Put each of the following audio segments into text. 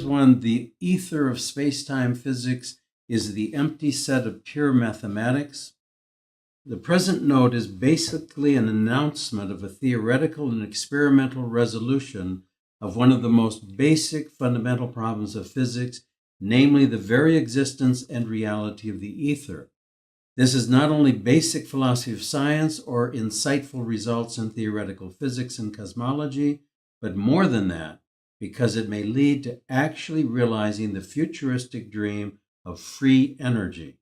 one, the ether of space-time physics is the empty set of pure mathematics. The present note is basically an announcement of a theoretical and experimental resolution of one of the most basic fundamental problems of physics, namely the very existence and reality of the ether. This is not only basic philosophy of science or insightful results in theoretical physics and cosmology, but more than that, because it may lead to actually realizing the futuristic dream of free energy.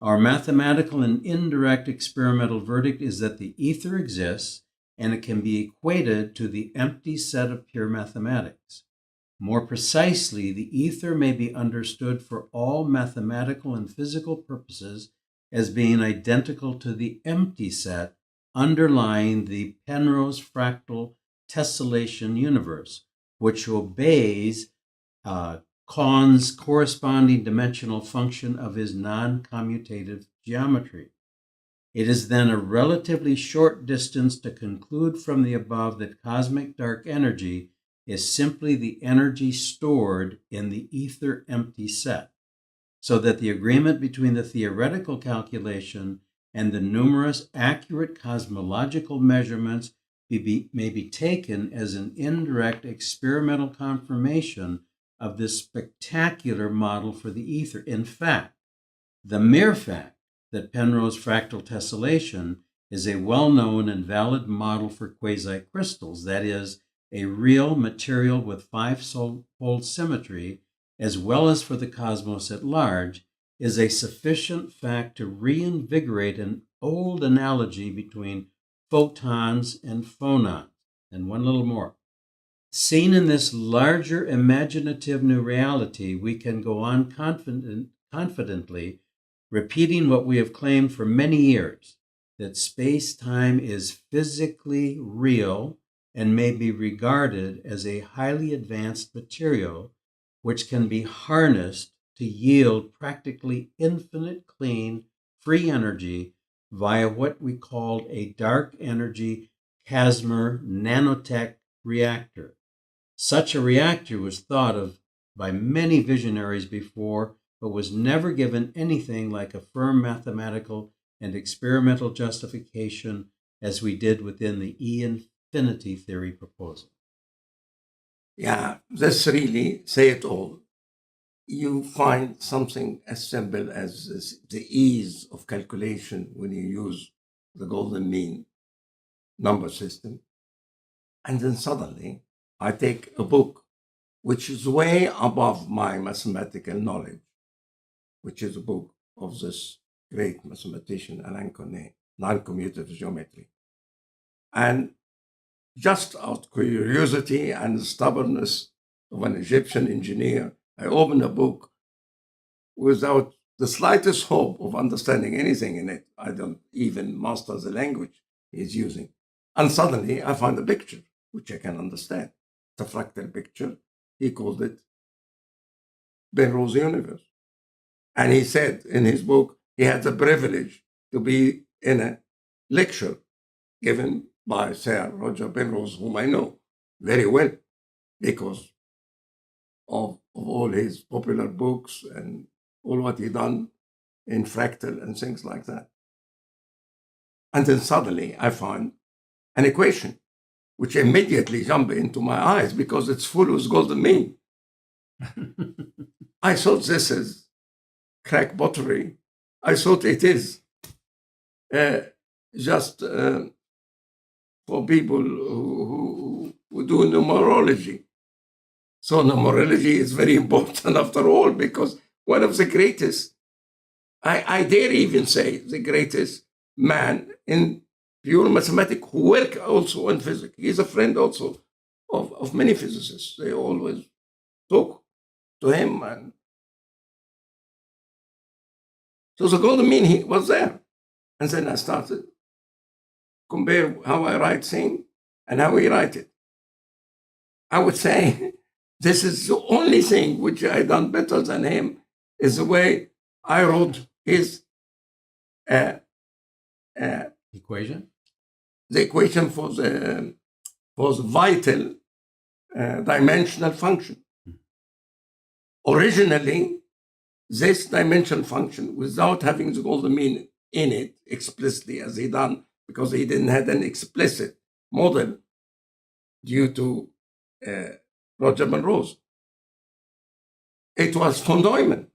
Our mathematical and indirect experimental verdict is that the ether exists and it can be equated to the empty set of pure mathematics. More precisely, the ether may be understood for all mathematical and physical purposes as being identical to the empty set underlying the Penrose fractal tessellation universe, which obeys Kahn's corresponding dimensional function of his non-commutative geometry. It is then a relatively short distance to conclude from the above that cosmic dark energy is simply the energy stored in the ether empty set, so that the agreement between the theoretical calculation and the numerous accurate cosmological measurements may be taken as an indirect experimental confirmation of this spectacular model for the ether. In fact, the mere fact that Penrose fractal tessellation is a well-known and valid model for quasi-crystals, that is, a real material with five-fold symmetry, as well as for the cosmos at large, is a sufficient fact to reinvigorate an old analogy between photons and phonons. And one little more. Seen in this larger imaginative new reality, we can go on confidently repeating what we have claimed for many years, that space-time is physically real and may be regarded as a highly advanced material which can be harnessed to yield practically infinite clean, free energy via what we called a dark energy Casimir nanotech reactor. Such a reactor was thought of by many visionaries before, but was never given anything like a firm mathematical and experimental justification as we did within the E-infinity theory proposal. Yeah, this really say it all. You find something as simple as this, the ease of calculation when you use the golden mean number system. And then suddenly I take a book which is way above my mathematical knowledge, which is a book of this great mathematician, Alain Connet, non-commutative geometry. And just out of curiosity and the stubbornness of an Egyptian engineer, I open a book without the slightest hope of understanding anything in it. I don't even master the language he's using. And suddenly I find a picture which I can understand. It's a fractal picture. He called it Penrose universe. And he said in his book, he had the privilege to be in a lecture given by Sir Roger Penrose, whom I know very well because of all his popular books and all what he done in fractal and things like that. And then suddenly I find an equation which immediately jumped into my eyes because it's full with golden mean. I thought this is crackpottery. I thought it is just for people who do numerology. So numerology is very important after all, because one of the greatest, I dare even say the greatest man in pure mathematics who work also in physics. He's a friend also of many physicists. They always talk to him. And so the golden mean he was there. And then I started compare how I write things and how he write it. I would say this is the only thing which I done better than him is the way I wrote his equation. The equation for the vital dimensional function. originally, this dimension function, without having the golden mean in it explicitly as he done, because he didn't have an explicit model due to Roger Penrose. It was von Neumann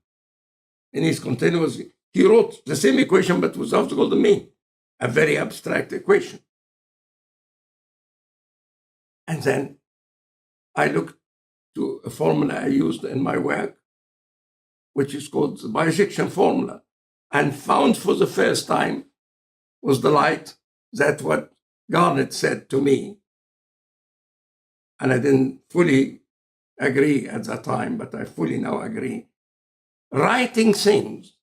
in his continuous. He wrote the same equation but without the golden mean, a very abstract equation. And then I looked to a formula I used in my work, which is called the bijection formula, and found for the first time was the light that what Garnet said to me. And I didn't fully agree at that time, but I fully now agree. Writing things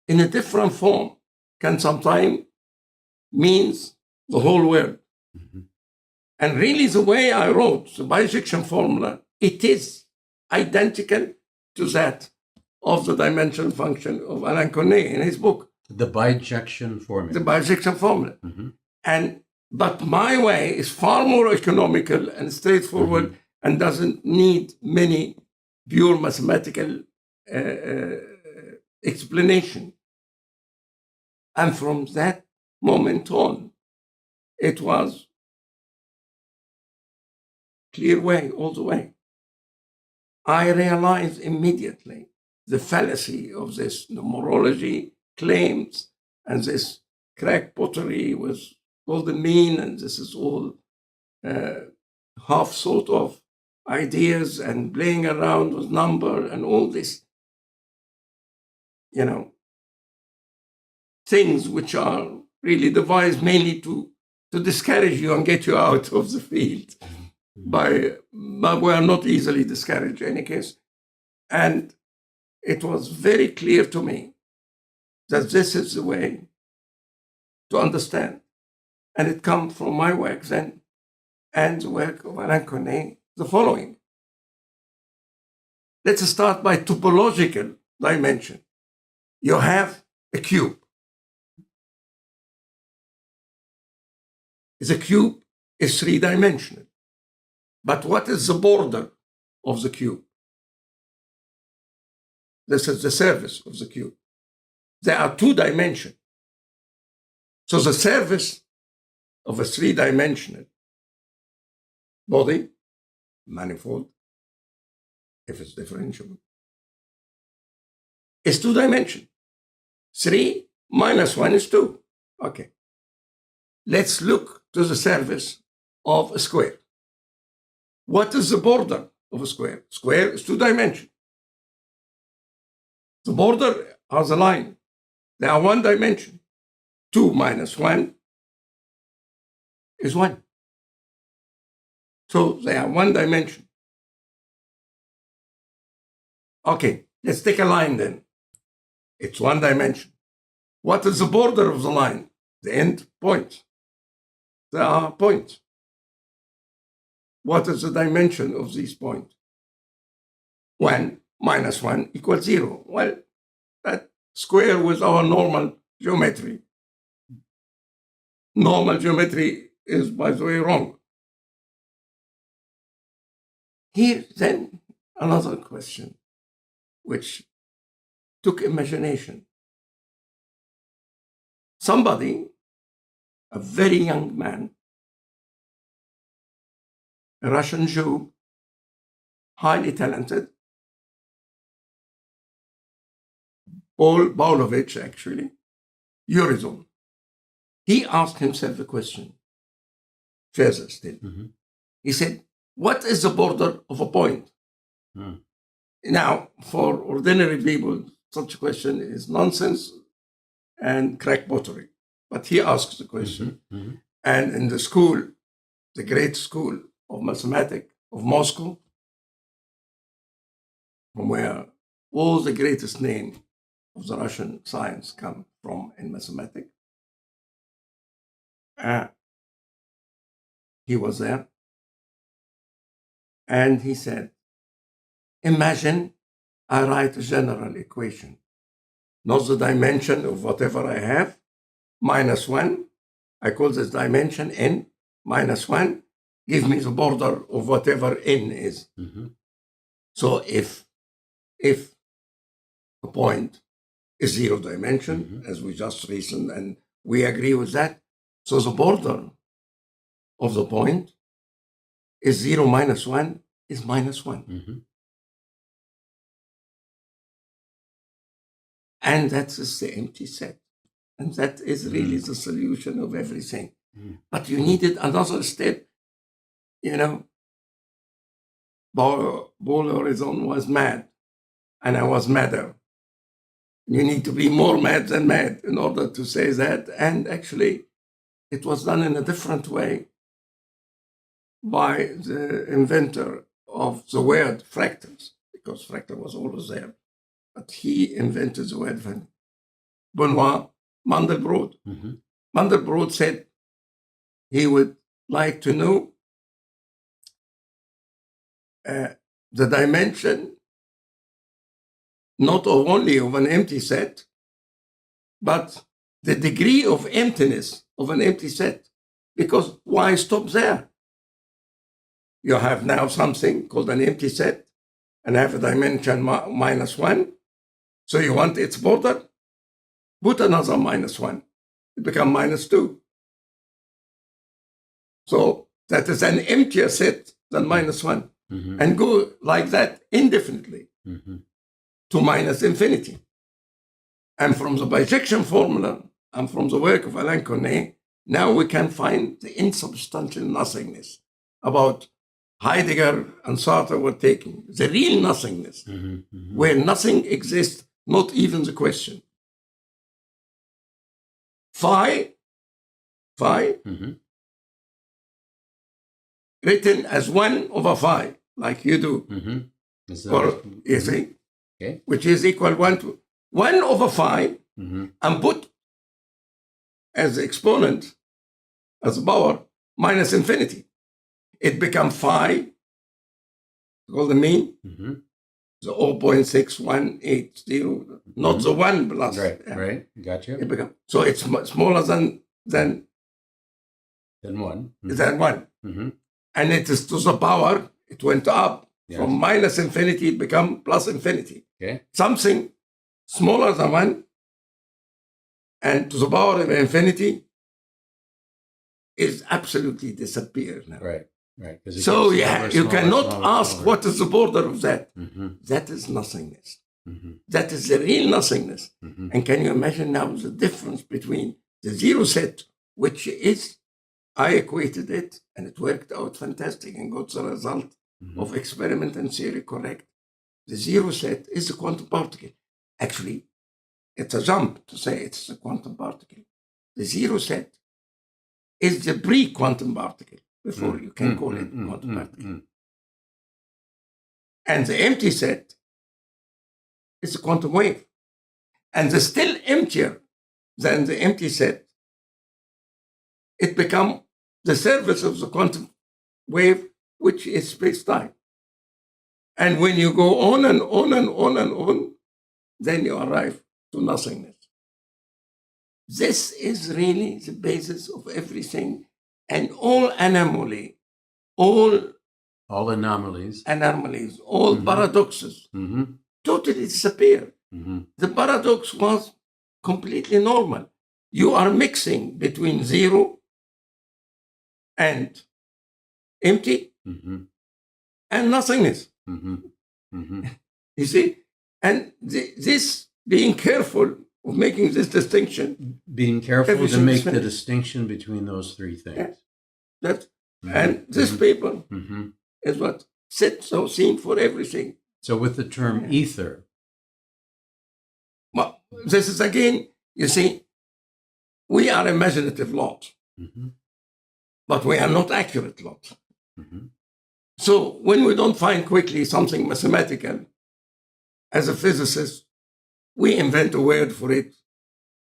in a different form can sometimes means the whole world. Mm-hmm. And really the way I wrote the bijection formula, it is identical to that of the dimensional function of Alain Cornet in his book. The bijection formula. The bijection formula. Mm-hmm. But my way is far more economical and straightforward, mm-hmm. and doesn't need many pure mathematical explanation. And from that moment on, it was clear way all the way. I realized immediately the fallacy of this numerology claims and this crackpottery with golden mean, and this is all half sort of ideas and playing around with number and all this, things which are really devised mainly to discourage you and get you out of the field. But we are not easily discouraged in any case. And it was very clear to me that this is the way to understand. And it comes from my work then and the work of Alain Cornet, the following. Let's start by topological dimension. You have a cube. The cube is three-dimensional. But what is the border of the cube? This is the surface of the cube. There are two dimensions. So the surface of a three-dimensional body, manifold, if it's differentiable, is two-dimensional. 3 minus 1 is 2. Okay. Let's look to the surface of a square. What is the border of a square? Square is two-dimensional. The border has a line. They are one dimension. 2 minus 1 is 1. So they are one dimension. Okay, let's take a line then. It's one dimension. What is the border of the line? The end point. There are points. What is the dimension of these points? 1 minus 1 equals 0. Well, that square with our normal geometry. Normal geometry is, by the way, wrong. Here, then, another question, which took imagination. Somebody, a very young man, a Russian Jew, highly talented, Pavlovich, actually, Eurozone. He asked himself a question, further still. Mm-hmm. He said, what is the border of a point? Mm. Now, for ordinary people, such a question is nonsense and crackpottery. But he asks the question. Mm-hmm. Mm-hmm. And in the school, the great school of mathematics of Moscow, from where all the greatest names of the Russian science come from in mathematics, he was there. And he said, imagine I write a general equation, not the dimension of whatever I have, minus 1. I call this dimension n, minus 1. Give me the border of whatever n is. Mm-hmm. So if if a point is zero dimension, as we just reasoned, and we agree with that. So the border of the point is 0 minus 1 is minus 1. And that is the empty set. And that is really the solution of everything. But you needed another step. You know, Ball Horizon was mad, and I was madder. You need to be more mad than mad in order to say that. And actually, it was done in a different way by the inventor of the word fractals, because fractal was always there. But he invented the word Benoit Mandelbrot. Mandelbrot said he would like to know the dimension not only of an empty set, but the degree of emptiness of an empty set. Because why stop there? You have now something called an empty set and have a dimension minus 1. So you want its border? Put another minus 1. It becomes minus 2. So that is an emptier set than minus 1. And go like that indefinitely to minus infinity. And from the bijection formula and from the work of Alain Cornet, now we can find the insubstantial nothingness about Heidegger and Sartre were taking, the real nothingness, where nothing exists, not even the question. Phi, written as 1 over phi, like you do, or you see, which is equal 1 over phi, and put as the exponent, as a power, minus infinity. It becomes phi, called the mean, the 0.6180, not the 1 plus. Right, gotcha. It becomes, so it's smaller than 1. Than 1. And it is to the power, it went up. From minus infinity, it become plus infinity. Something smaller than 1 and to the power of infinity is absolutely disappeared now. Right. So you cannot ask what is the border of that. That is nothingness. That is the real nothingness. And can you imagine now the difference between the zero set, which is, I equated it, and it worked out fantastic and got the result of experiment and theory correct. The zero set is a quantum particle. Actually, it's a jump to say it's a quantum particle. The zero set is the pre-quantum particle before you can call it quantum particle. And the empty set is a quantum wave. And the still emptier than the empty set, it becomes the surface of the quantum wave, which is space-time. And when you go on and on and on and on, then you arrive to nothingness. This is really the basis of everything. And all anomaly, all anomalies, all paradoxes, totally disappear. The paradox was completely normal. You are mixing between zero and empty and nothingness. You see? And this, being careful of making this distinction. Being careful to make the distinction between those three things. And this paper is what sets the scene for everything. So with the term ether. Well, this is again, you see, we are imaginative lot, but we are not accurate lot. So when we don't find quickly something mathematical, as a physicist, we invent a word for it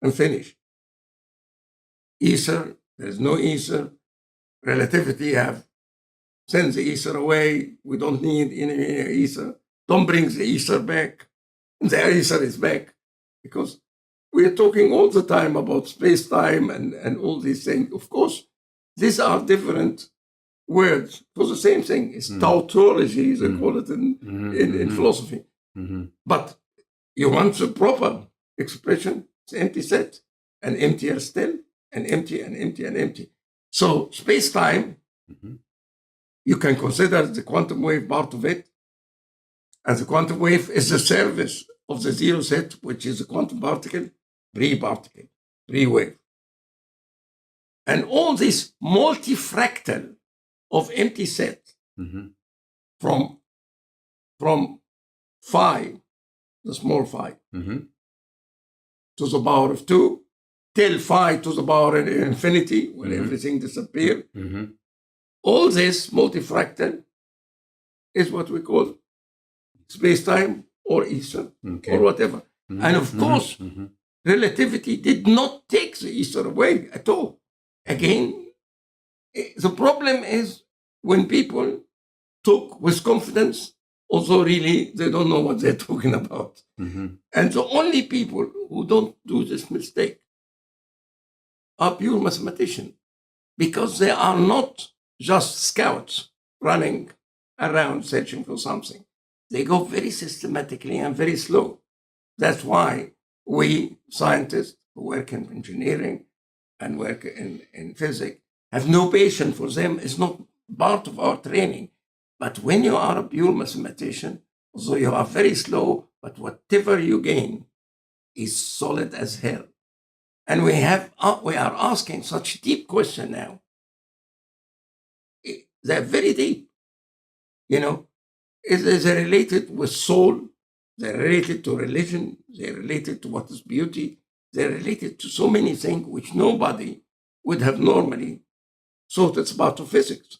and finish. Ether, there's no ether. Relativity sends the ether away. We don't need any ether. Don't bring the ether back. The ether is back. Because we are talking all the time about space-time and all these things. Of course, these are different words for the same thing. It's tautology, they call it in philosophy. Mm-hmm. But you want the proper expression, it's empty set, and emptier still, and empty, and empty, and empty. So space-time, Mm-hmm. you can consider the quantum wave part of it, and the quantum wave is the service of the zero set, which is a quantum particle, pre-wave. And all this multi-fractal of empty set Mm-hmm. from phi, the small phi, Mm-hmm. to the power of 2, till phi to the power of infinity, when Mhm. everything disappears. Mm-hmm. All this multi-fractal is what we call space-time or ether Okay. or whatever. Mm-hmm. And of course, Mm-hmm. relativity did not take the ether away at all. Again, the problem is when people talk with confidence, although really they don't know what they're talking about. Mm-hmm. And the only people who don't do this mistake are pure mathematicians, because they are not just scouts running around searching for something. They go very systematically and very slow. That's why we scientists who work in engineering and work in physics have no patience for them. It's not part of our training. But when you are a pure mathematician, although you are very slow, but whatever you gain is solid as hell. And we are asking such deep question now. They're very deep. You know, they're related with soul. They're related to religion. They're related to what is beauty. They're related to so many things which nobody would have normally thought it's part of physics.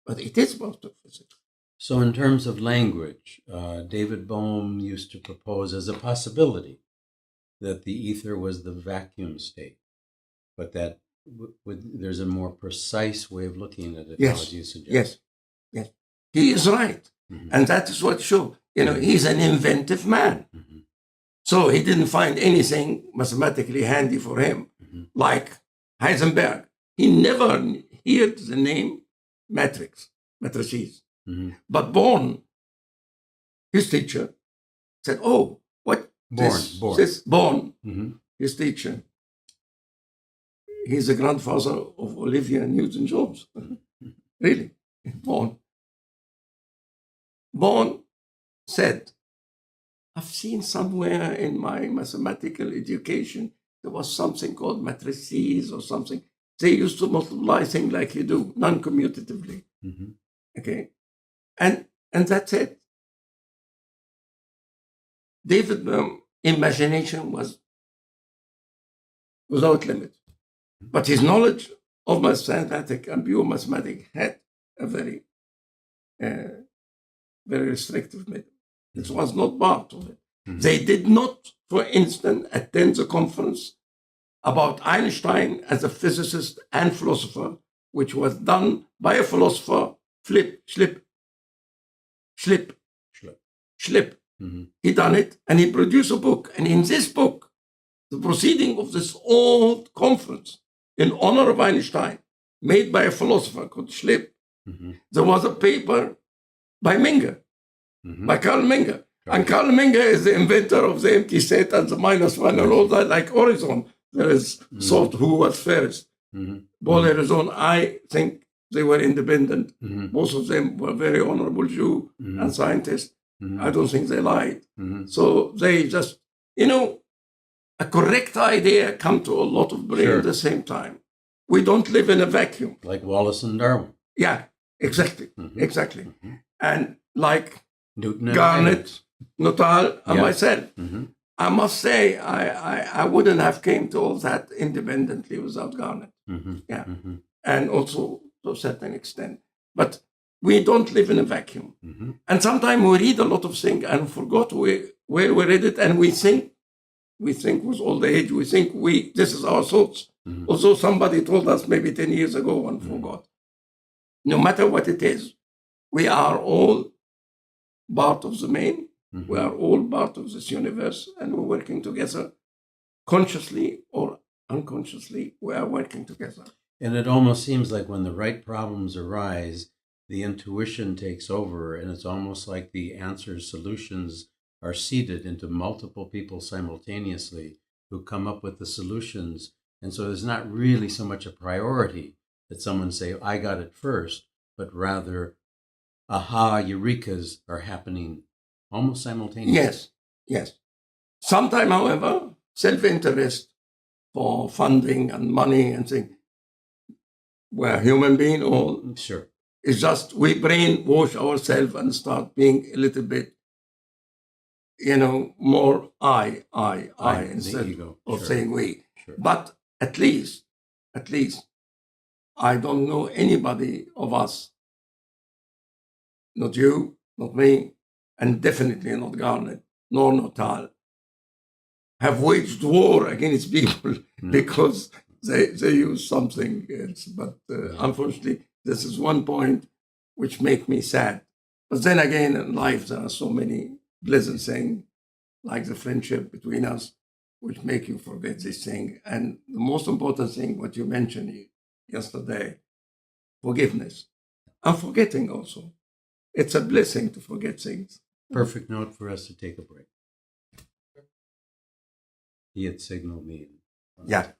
But it is part of physics. So in terms of language, David Bohm used to propose as a possibility that the ether was the vacuum state, but that there's a more precise way of looking at it. Yes. How would you suggest? Yes. He is right. Mm-hmm. And that is what shows. He's an inventive man. Mm-hmm. So he didn't find anything mathematically handy for him, Mm-hmm. like Heisenberg. He never heard the name matrices. Mm-hmm. But Born, his teacher, said, "Oh, what? Born. This Born, Mm-hmm. his teacher, he's the grandfather of Olivia Newton-Jones." Really, Born. Born said, "I've seen somewhere in my mathematical education, there was something called matrices or something. They used to multiply things like you do, non-commutatively." Mm-hmm. Okay? And that's it. David Bohm's imagination was without limit. But his knowledge of mathematics and pure mathematics had a very, very restrictive method. It was not part of it. Mm-hmm. They did not, for instance, attend the conference about Einstein as a physicist and philosopher, which was done by a philosopher, Schlipp. Mm-hmm. He done it, and he produced a book. And in this book, the proceeding of this old conference in honor of Einstein, made by a philosopher called Schlipp, Mm-hmm. there was a paper by Menger, Mm-hmm. by Carl Menger. Right. And Carl Menger is the inventor of the empty set and the minus one and all that, like Olsen. There is thought who was first. Mm-hmm. Paul Horizon, I think they were independent. Mm-hmm. Both of them were very honorable Jew Mm-hmm. and scientists. Mm-hmm. I don't think they lied. Mm-hmm. So they just, a correct idea come to a lot of brain Sure. at the same time. We don't live in a vacuum. Like Wallace and Darwin. Yeah, exactly. Mm-hmm. Exactly. Mm-hmm. And like Newton and Garnet, Nuttall, and Yeah. myself, Mm-hmm. I must say I wouldn't have came to all that independently without Garnet. Mm-hmm. Yeah. Mm-hmm. And also to a certain extent. But we don't live in a vacuum. Mm-hmm. And sometimes we read a lot of things and forgot where we read it, and we think with old age, we think this is our thoughts. Mm-hmm. Although somebody told us maybe 10 years ago and forgot. No matter what it is, we are all part of the main. Mm-hmm. We are all part of this universe, and we're working together consciously or unconsciously. We are working together. And it almost seems like when the right problems arise, the intuition takes over, and it's almost like the answers, solutions are seeded into multiple people simultaneously who come up with the solutions. And so there's not really so much a priority that someone say, I got it first, but rather, aha, eurekas are happening almost simultaneously. Yes, yes. Sometimes, however, self-interest for funding and money and things, we're human being all. Sure. It's just we brainwash ourselves and start being a little bit, more I instead ego. of Sure. saying we. Sure. But at least, I don't know anybody of us, not you, not me, and definitely not Garnet, nor Notal, have waged war against people because they use something else. But unfortunately, this is one point which makes me sad. But then again, in life, there are so many pleasant things, like the friendship between us, which make you forget this thing. And the most important thing, what you mentioned yesterday, forgiveness. And forgetting also. It's a blessing to forget things. Perfect note for us to take a break. He had signaled me. Yeah.